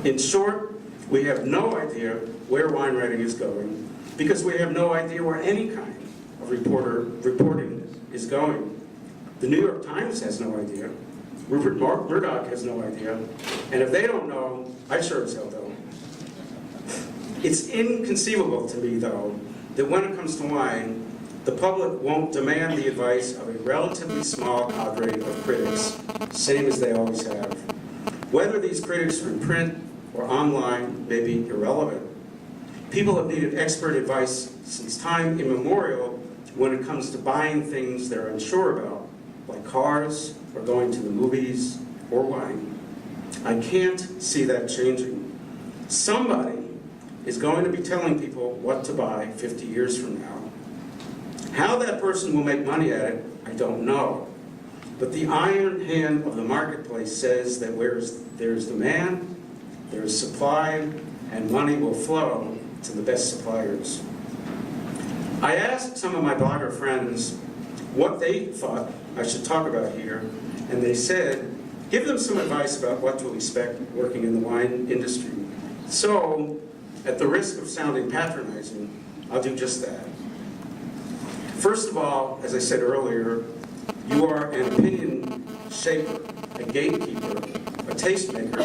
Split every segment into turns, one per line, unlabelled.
In short, we have no idea where wine writing is going because we have no idea where any kind of reporting is going. The New York Times has no idea. Rupert Murdoch has no idea. And if they don't know, I sure as hell don't. It's inconceivable to me, though, that when it comes to wine, the public won't demand the advice of a relatively small cadre of critics, same as they always have. Whether these critics are in print or online may be irrelevant. People have needed expert advice since time immemorial when it comes to buying things they're unsure about, like cars, or going to the movies, or wine. I can't see that changing. Somebody is going to be telling people what to buy 50 years from now. How that person will make money at it, I don't know. But the iron hand of the marketplace says that where there's demand, there is supply, and money will flow to the best suppliers. I asked some of my blogger friends what they thought I should talk about here, and they said, give them some advice about what to expect working in the wine industry. So, at the risk of sounding patronizing, I'll do just that. First of all, as I said earlier, you are an opinion shaper, a gatekeeper, a tastemaker,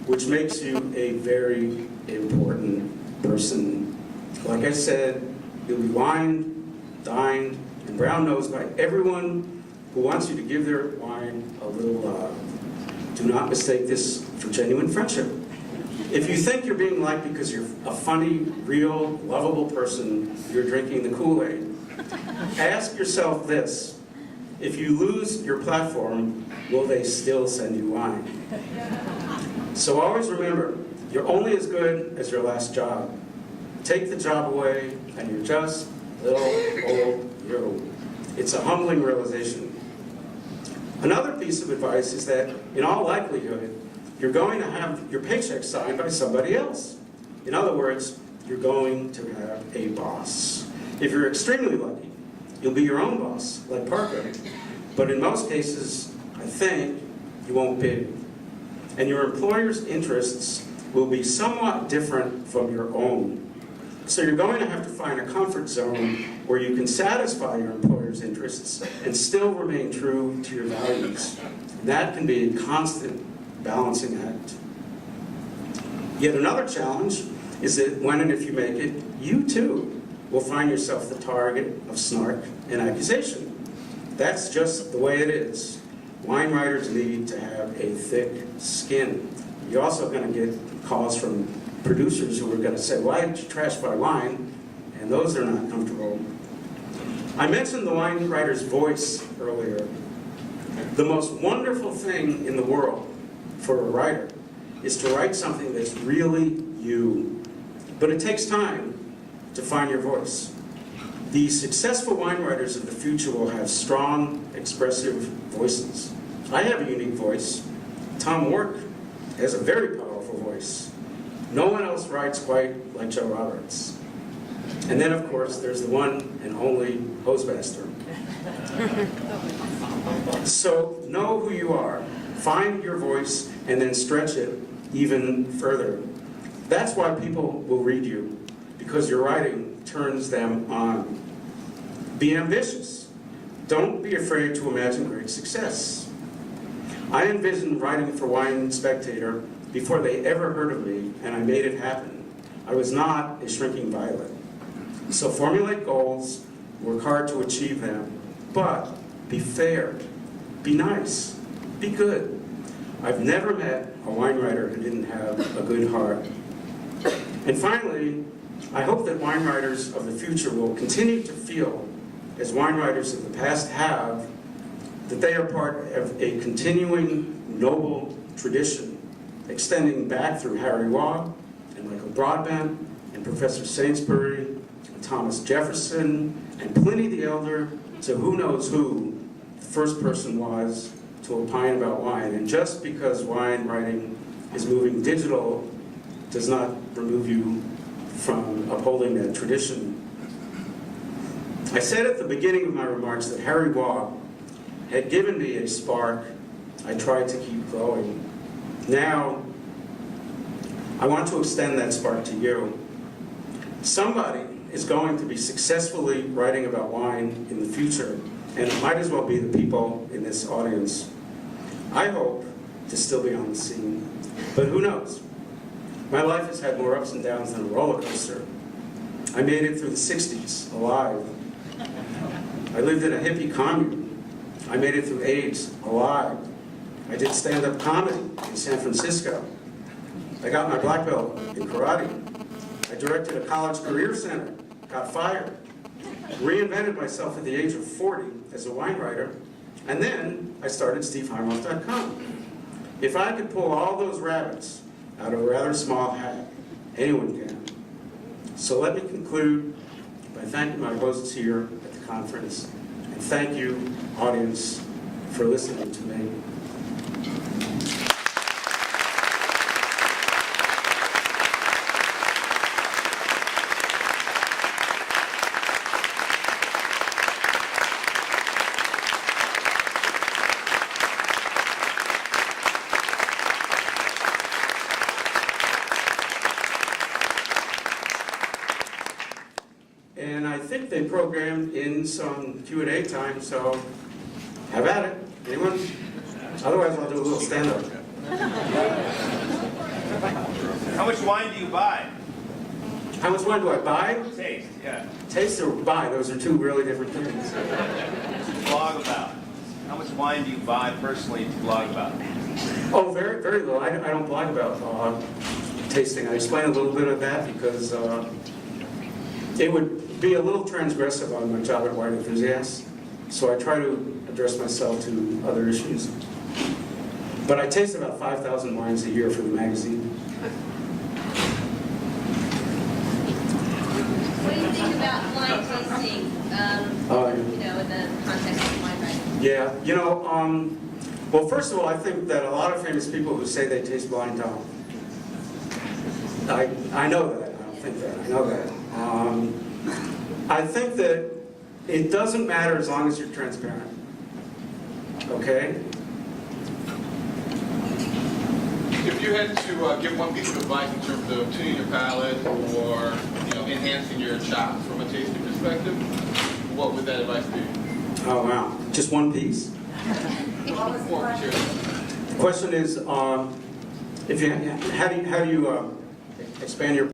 which makes you a very important person. Like I said, you'll be wined, dined, and brown-nosed by everyone who wants you to give their wine a little love. Do not mistake this for genuine friendship. If you think you're being liked because you're a funny, real, lovable person, you're drinking the Kool-Aid. Ask yourself this: if you lose your platform, will they still send you wine? So always remember, you're only as good as your last job. Take the job away, and you're just little old you. It's a humbling realization. Another piece of advice is that, in all likelihood, you're going to have your paycheck signed by somebody else. In other words, you're going to have a boss. If you're extremely lucky, you'll be your own boss, like Parker. But in most cases, I think, you won't be. And your employer's interests will be somewhat different from your own. So you're going to have to find a comfort zone where you can satisfy your employer's interests and still remain true to your values. That can be a constant balancing act. Yet another challenge is that when and if you make it, you too will find yourself the target of snark and accusation. That's just the way it is. Wine writers need to have a thick skin. You're also going to get calls from producers who are going to say, why did you trash my wine? And those are not comfortable. I mentioned the wine writer's voice earlier. The most wonderful thing in the world for a writer is to write something that's really you. But it takes time to find your voice. The successful wine writers of the future will have strong, expressive voices. I have a unique voice. Tom Work has a very powerful voice. No one else writes quite like Joe Roberts. And then, of course, there's the one and only Hostmaster. So know who you are, find your voice, and then stretch it even further. That's why people will read you, because your writing turns them on. Be ambitious. Don't be afraid to imagine great success. I envisioned writing for Wine Spectator before they ever heard of me, and I made it happen. I was not a shrinking violet. So formulate goals, work hard to achieve them, but be fair, be nice, be good. I've never met a wine writer who didn't have a good heart. And finally, I hope that wine writers of the future will continue to feel, as wine writers of the past have, that they are part of a continuing noble tradition, extending back through Harry Waugh and Michael Broadbent and Professor Sainsbury and Thomas Jefferson and Pliny the Elder to who knows who the first person was to opine about wine. And just because wine writing is moving digital does not remove you from upholding that tradition. I said at the beginning of my remarks that Harry Waugh had given me a spark I tried to keep going. Now, I want to extend that spark to you. Somebody is going to be successfully writing about wine in the future, and it might as well be the people in this audience. I hope to still be on the scene, but who knows? My life has had more ups and downs than a roller coaster. I made it through the 60s, alive. I lived in a hippie commune. I made it through AIDS, alive. I did stand-up comedy in San Francisco. I got my black belt in karate. I directed a college career center, got fired, reinvented myself at the age of 40 as a wine writer, and then I started SteveHeimoff.com. If I could pull all those rabbits out of a rather small hat, anyone can. So let me conclude by thanking my hosts here at the conference, and thank you, audience, for listening to me. And I think they programmed in some Q&A time, so have at it. Anyone? Otherwise, I'll do a little stand-up.
How much wine do you buy?
How much wine do I buy?
Taste, yeah.
Taste or buy, those are two really different things.
Blog about. How much wine do you buy personally to blog about?
Oh, very, very little. I don't blog about tasting. I explain a little bit of that because it would be a little transgressive on my job at Wine Enthusiast, so I try to address myself to other issues. But I taste about 5,000 wines a year for the magazine.
What do you think about blind tasting, you know, in the context of wine writing?
Yeah, you know, well, first of all, I think that a lot of famous people who say they taste blind don't. I know that. I don't think that. I know that. I think that it doesn't matter as long as you're transparent. Okay?
If you had to give one piece of advice in terms of tuning your palate or enhancing your chops from a tasting perspective, what would that advice be?
Oh, wow. Just one piece? The question is, how do you expand your